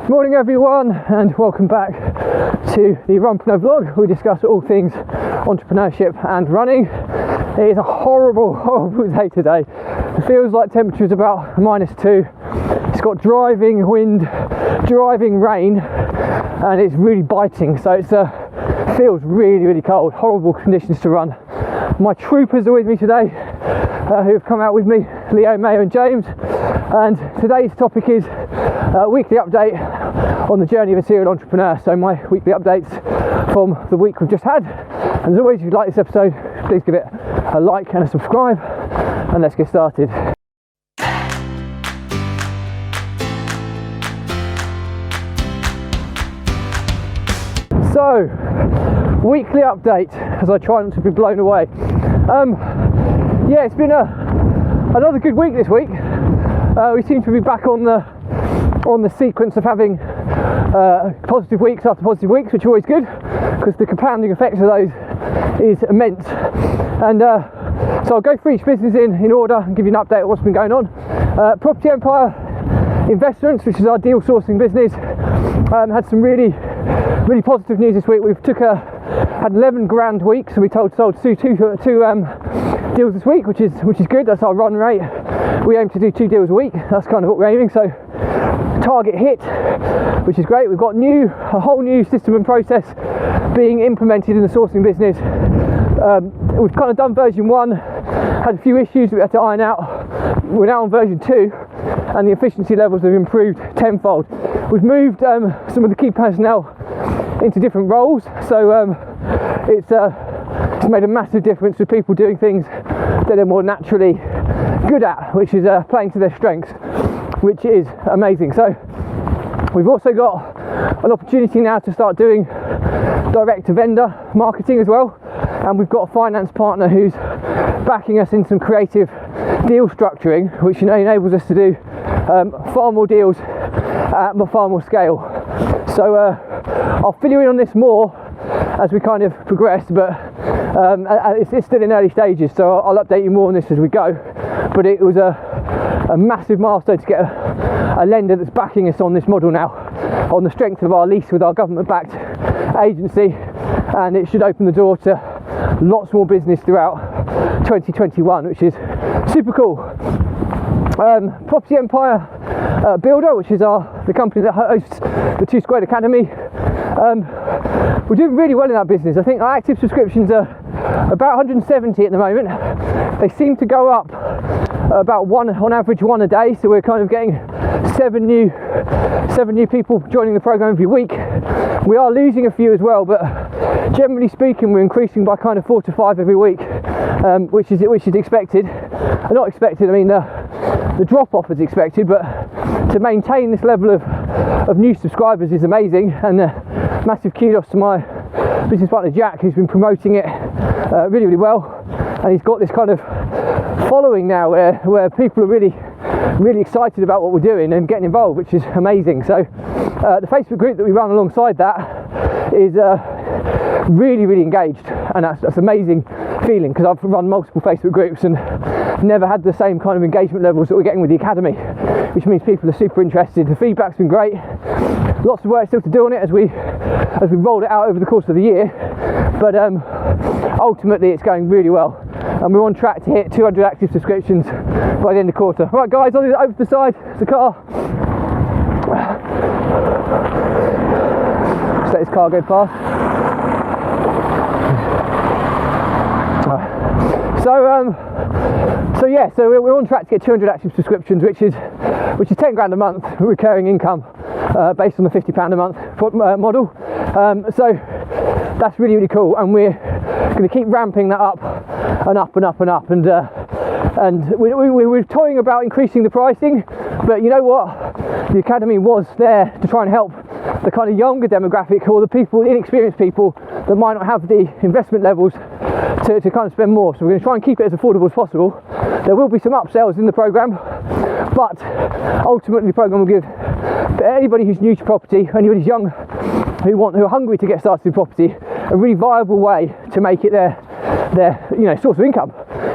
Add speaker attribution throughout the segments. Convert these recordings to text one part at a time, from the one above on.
Speaker 1: Morning everyone, and welcome back to the Runpreneur vlog. We discuss all things entrepreneurship and running. It is a horrible day today. It feels like temperature is about -2. It's got driving wind, driving rain, and it's really biting, so it feels really cold. Horrible conditions to run. My troopers are with me today, who have come out with me, Leo, Mayo and James, and today's topic is a weekly update on the journey of a serial entrepreneur. So my weekly updates from the week we've just had. And as always, if you like this episode, please give it a like and a subscribe, and let's get started. So, weekly update as I try not to be blown away. Yeah, it's been another good week this week. We seem to be back on the sequence of having positive weeks after positive weeks, which are always good because the compounding effect of those is immense. And so I'll go through each business in order and give you an update of what's been going on. Property Empire Investments, which is our deal sourcing business, had some really positive news this week. We've had 11 grand week, so we sold two deals this week, which is good. That's our run rate. We aim to do 2 deals a week. That's kind of what we're aiming. So target hit, which is great. We've got a whole new system and process being implemented in the sourcing business. We've kind of done version 1, had a few issues that we had to iron out. We're now on version 2, and the efficiency levels have improved tenfold. We've moved some of the key personnel into different roles, so it's made a massive difference with people doing things that they're more naturally good at, which is playing to their strengths, which is amazing. So we've also got an opportunity now to start doing direct to vendor marketing as well, and we've got a finance partner who's backing us in some creative deal structuring, which enables us to do far more deals at far more scale. So I'll fill you in on this more as we kind of progress, but it's still in early stages, so I'll update you more on this as we go. But it was a massive milestone to get a lender that's backing us on this model now, on the strength of our lease with our government-backed agency, and it should open the door to lots more business throughout 2021, which is super cool. Property Empire Builder, which is the company that hosts the 2 Squared Academy. We're doing really well in that business. I think our active subscriptions are about 170 at the moment. They seem to go up about on average one a day, so we're kind of getting 7 new people joining the program every week. We are losing a few as well, but generally speaking we're increasing by kind of 4 to 5 every week, which is expected. Not expected, I mean the drop off is expected, but to maintain this level of new subscribers is amazing, and massive kudos to my business partner Jack, who's been promoting it really well, and he's got this kind of following now where people are really excited about what we're doing and getting involved, which is amazing. So the Facebook group that we run alongside that is really engaged, and that's amazing feeling, because I've run multiple Facebook groups and never had the same kind of engagement levels that we're getting with the academy, which means people are super interested. The feedback's been great. Lots of work still to do on it as we rolled it out over the course of the year, but ultimately it's going really well, and we're on track to hit 200 active subscriptions by the end of the quarter. Right guys, over to the side, the car. Just let this car go past. So we're on track to get 200 active subscriptions, which is 10 grand a month recurring income based on the £50 a month model. So that's really cool, and we're going to keep ramping that up and up. And we're toying about increasing the pricing, but you know what? The academy was there to try and help the kind of younger demographic, or the inexperienced people that might not have the investment levels to kind of spend more. So we're going to try and keep it as affordable as possible. There will be some upsells in the program, but ultimately the program will give anybody who's new to property, anybody who's young, who are hungry to get started in property, a really viable way to make it their source of income.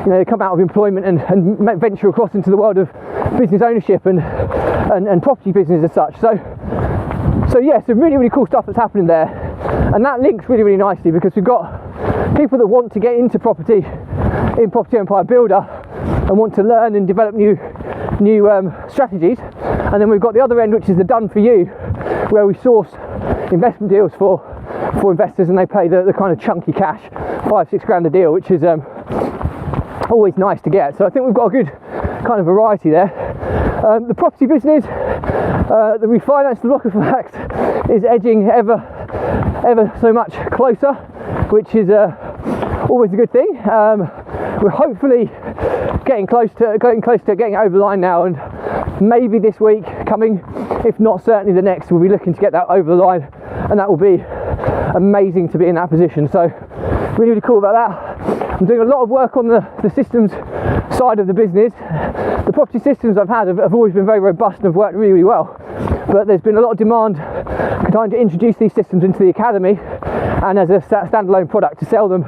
Speaker 1: They come out of employment and venture across into the world of business ownership and property business as such. So So yeah, some really, really cool stuff that's happening there, and that links really, really nicely because we've got people that want to get into property in Property Empire Builder and want to learn and develop new strategies, and then we've got the other end, which is the done for you, where we source investment deals for investors and they pay the kind of chunky cash, 5-6 grand a deal, which is always nice to get. So I think we've got a good kind of variety there. The property business, the refinance, the block of flats is edging ever so much closer, which is always a good thing. We're hopefully getting close to getting over the line now, and maybe this week coming, if not certainly the next, we'll be looking to get that over the line, and that will be amazing to be in that position. So really, really cool about that. I'm doing a lot of work on the systems side of the business. The property systems I've had have always been very robust and have worked really, really well, but there's been a lot of demand trying to introduce these systems into the academy and as a standalone product to sell them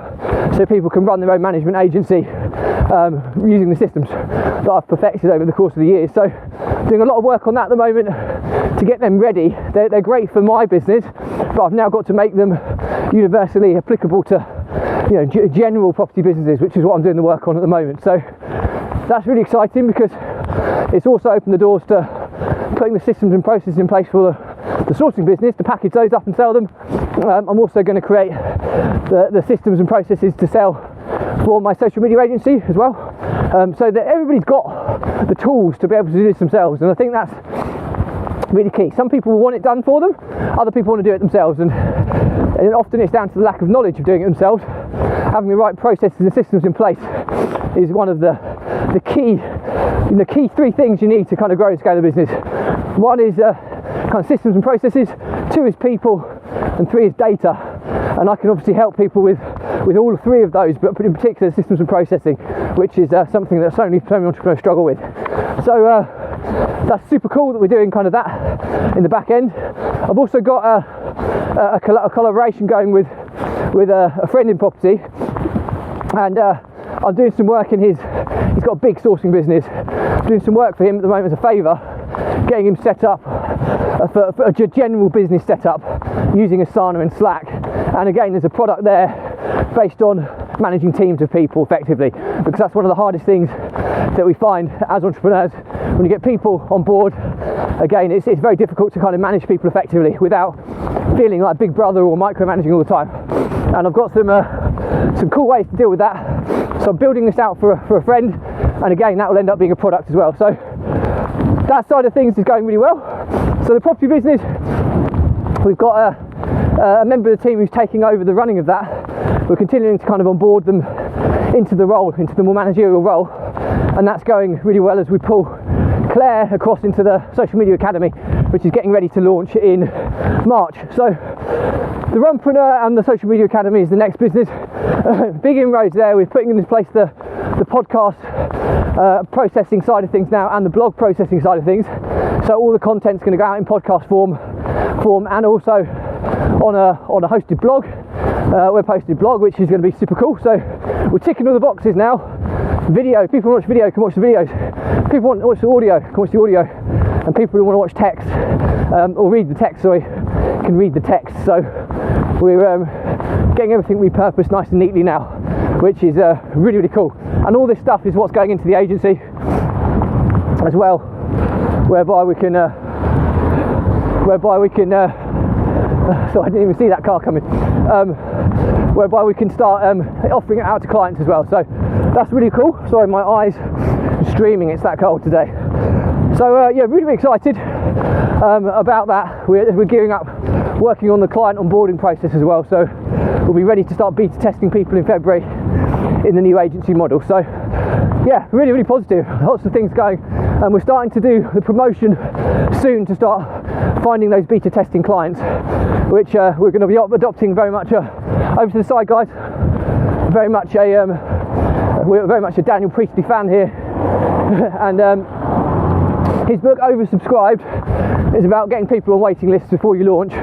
Speaker 1: so people can run their own management agency using the systems that I've perfected over the course of the years. So doing a lot of work on that at the moment to get them ready. They're great for my business, but I've now got to make them universally applicable to general property businesses, which is what I'm doing the work on at the moment. So that's really exciting because it's also opened the doors to putting the systems and processes in place for the sourcing business to package those up and sell them. I'm also going to create the systems and processes to sell for my social media agency as well, so that everybody's got the tools to be able to do this themselves, and I think that's really key. Some people want it done for them, other people want to do it themselves, and often it's down to the lack of knowledge of doing it themselves. Having the right processes and systems in place is one of the key three things you need to kind of grow and scale the business. One is kind of systems and processes, 2 is people, and 3 is data. And I can obviously help people with all 3 of those, but in particular systems and processing, which is something that so many entrepreneurs struggle with. So that's super cool that we're doing kind of that in the back end. I've also got a collaboration going with a friend in property, and I'm doing some work in he's got a big sourcing business. I'm doing some work for him at the moment as a favour, getting him set up for a general business setup using Asana and Slack. And again, there's a product there based on managing teams of people effectively, because that's one of the hardest things that we find as entrepreneurs. When you get people on board, again, it's very difficult to kind of manage people effectively without feeling like Big Brother or micromanaging all the time. And I've got some cool ways to deal with that. So I'm building this out for a friend, and again, that will end up being a product as well. So that side of things is going really well. So the property business, we've got a member of the team who's taking over the running of that. We're continuing to kind of onboard them into the more managerial role, and that's going really well as we pull Claire across into the Social Media Academy, which is getting ready to launch in March. So the Runpreneur and the Social Media Academy is the next business. Big inroads there. We're putting in place the podcast processing side of things now, and the blog processing side of things. So all the content's going to go out in podcast form, and also on a hosted blog, web-hosted blog, which is going to be super cool. So we're ticking all the boxes now. Video, people who watch video can watch the videos. People want to watch the audio can watch the audio, and people who want to watch text or read the text, can read the text. So we're getting everything repurposed nice and neatly now, which is really, really cool. And all this stuff is what's going into the agency as well, whereby we can so I didn't even see that car coming, whereby we can start offering it out to clients as well. So that's really cool. Sorry, my eyes are streaming, it's that cold today. So yeah, really, really excited about that. We're gearing up, working on the client onboarding process as well. So we'll be ready to start beta testing people in February in the new agency model. So yeah, really, really positive. Lots of things going, and we're starting to do the promotion soon to start finding those beta testing clients, which we're going to be adopting very much over to the side, guys. We're very much a Daniel Priestley fan here, and his book Oversubscribed is about getting people on waiting lists before you launch.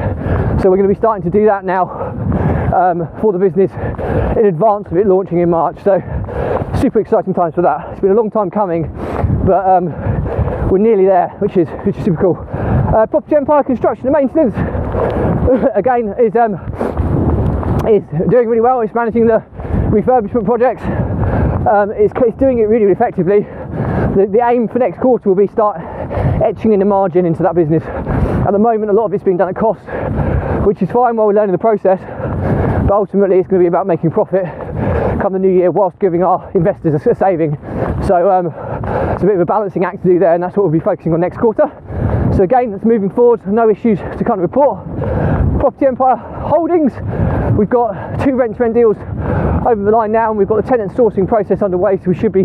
Speaker 1: So we're going to be starting to do that now for the business in advance of it launching in March. So super exciting times for that. It's been a long time coming, but we're nearly there, which is super cool. Property Empire Construction and Maintenance again is doing really well. It's managing the refurbishment projects. It's doing it really, really effectively. The aim for next quarter will be start etching in the margin into that business. At the moment, a lot of it's being done at cost, which is fine while we're learning the process, but ultimately it's going to be about making profit come the new year whilst giving our investors a saving. So it's a bit of a balancing act to do there, and that's what we'll be focusing on next quarter. So again, that's moving forward, no issues to kind of report. Property Empire Holdings, we've got 2 rent-to-rent deals over the line now, and we've got the tenant sourcing process underway, so we should be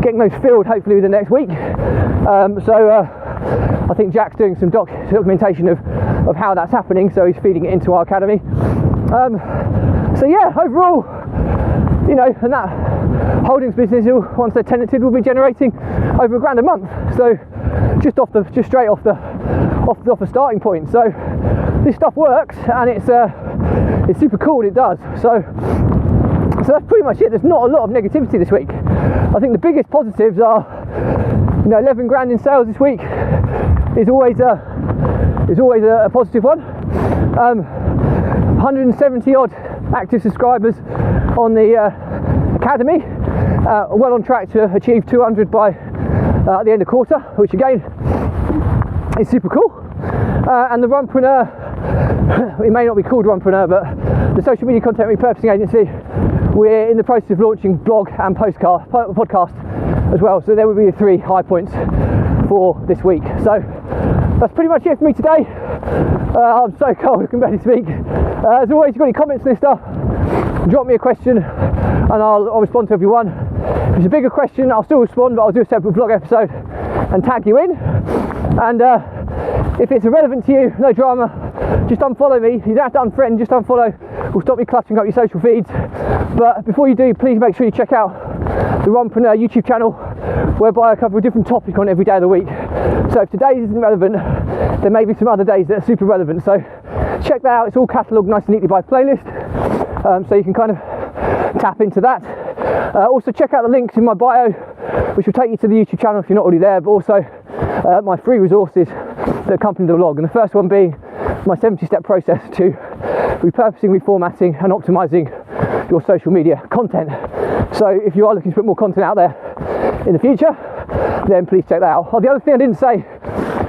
Speaker 1: getting those filled hopefully within the next week. I think Jack's doing some documentation of how that's happening, so he's feeding it into our academy. So yeah, overall, you know, and that holdings business, once they're tenanted, will be generating over £1,000 a month. So just straight off the starting point. So this stuff works, and it's super cool, and it does. So that's pretty much it. There's not a lot of negativity this week. I think the biggest positives are, you know, 11 grand in sales this week is always a positive one. 170 odd active subscribers on the academy, well on track to achieve 200 by at the end of quarter, which again is super cool. And the Runpreneur, it may not be called Runpreneur, but the social media content repurposing agency, we're in the process of launching blog and podcast as well. So there will be the 3 high points for this week. So that's pretty much it for me today. I'm so cold, I can barely speak. As always, if you've got any comments on this stuff, drop me a question and I'll respond to everyone. If it's a bigger question, I'll still respond, but I'll do a separate vlog episode and tag you in. And if it's irrelevant to you, no drama, just unfollow me. You don't have to unfriend, just unfollow. Will stop me cluttering up your social feeds. But before you do, please make sure you check out the Runpreneur YouTube channel, whereby I cover a different topic on every day of the week. So if today's isn't relevant, there may be some other days that are super relevant. So check that out. It's all catalogued nice and neatly by playlist, so you can kind of tap into that. Also check out the links in my bio, which will take you to the YouTube channel if you're not already there, but also my free resources that accompany the vlog. And the first one being my 70-step process to repurposing, reformatting and optimising your social media content. So if you are looking to put more content out there in the future, then please check that out. The other thing I didn't say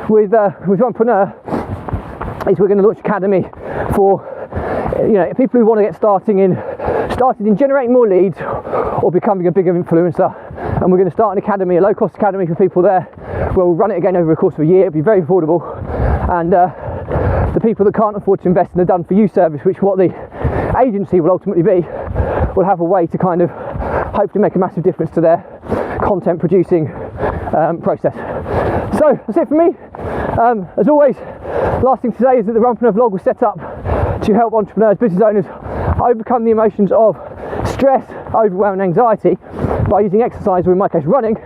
Speaker 1: with Runpreneur is we're going to launch an academy for, you know, people who want to get started in generating more leads or becoming a bigger influencer. And we're going to start an academy, a low-cost academy for people there, where we'll run it again over the course of a year. It'll be very affordable, and the people that can't afford to invest in the done-for-you service, which what the agency will ultimately be, will have a way to kind of hopefully make a massive difference to their content producing process. So that's it for me. As always, last thing to say is that the Runpreneur vlog was set up to help entrepreneurs, business owners overcome the emotions of stress, overwhelm and anxiety by using exercise, or in my case running,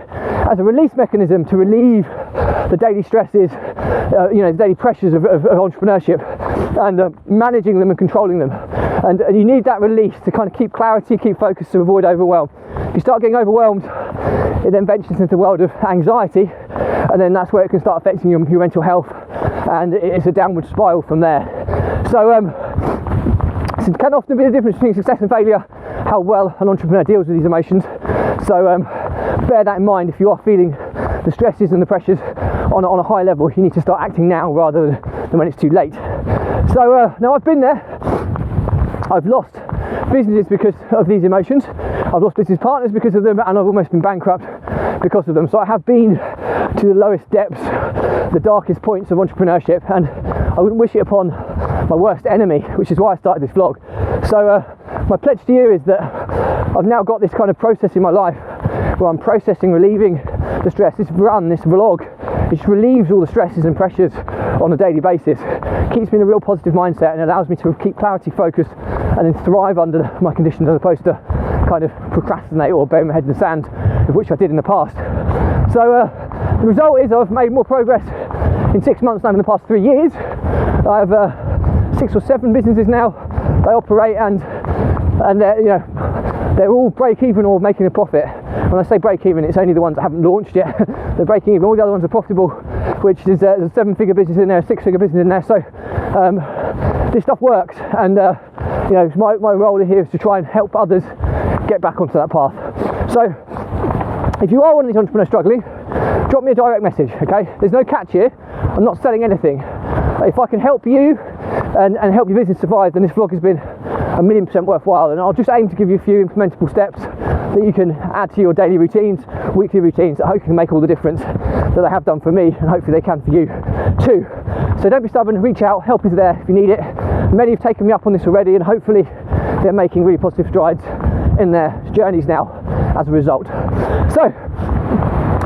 Speaker 1: as a release mechanism to relieve the daily stresses, the daily pressures of entrepreneurship, and managing them and controlling them. And you need that release to kind of keep clarity, keep focus, to avoid overwhelm. If you start getting overwhelmed, it then ventures into the world of anxiety, and then that's where it can start affecting your mental health, and it's a downward spiral from there. So it can often be the difference between success and failure, how well an entrepreneur deals with these emotions. So bear that in mind. If you are feeling the stresses and the pressures on a high level, you need to start acting now rather than when it's too late. So now I've been there. I've lost businesses because of these emotions. I've lost business partners because of them, and I've almost been bankrupt because of them. So I have been to the lowest depths, the darkest points of entrepreneurship, and I wouldn't wish it upon my worst enemy, which is why I started this vlog. So my pledge to you is that I've now got this kind of process in my life where I'm processing, relieving the stress. This vlog, it just relieves all the stresses and pressures on a daily basis, keeps me in a real positive mindset, and allows me to keep clarity, focus, and then thrive under my conditions, as opposed to kind of procrastinate or bury my head in the sand, which I did in the past. So the result is I've made more progress in 6 months than in the past 3 years. I have 6 or 7 businesses now. They operate and they're they're all break even or making a profit. When I say break even, it's only the ones that haven't launched yet. They're breaking even. All the other ones are profitable, which is there's a 7-figure business in there, a 6-figure business in there. So this stuff works, and you know, my role here is to try and help others get back onto that path. So if you are one of these entrepreneurs struggling, drop me a direct message, okay? There's no catch here. I'm not selling anything. If I can help you and help your business survive, then this vlog has been 1,000,000% worthwhile, and I'll just aim to give you a few implementable steps that you can add to your daily routines, weekly routines, that hopefully can make all the difference that they have done for me, and hopefully they can for you too. So don't be stubborn, reach out, help is there if you need it. Many have taken me up on this already, and hopefully they're making really positive strides in their journeys now as a result. So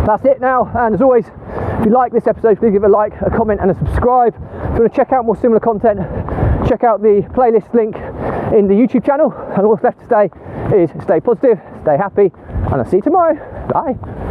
Speaker 1: that's it now, and as always, if you like this episode, please give it a like, a comment and a subscribe. If you want to check out more similar content, check out the playlist link in the YouTube channel, and all that's left to say is stay positive, stay happy, and I'll see you tomorrow. Bye.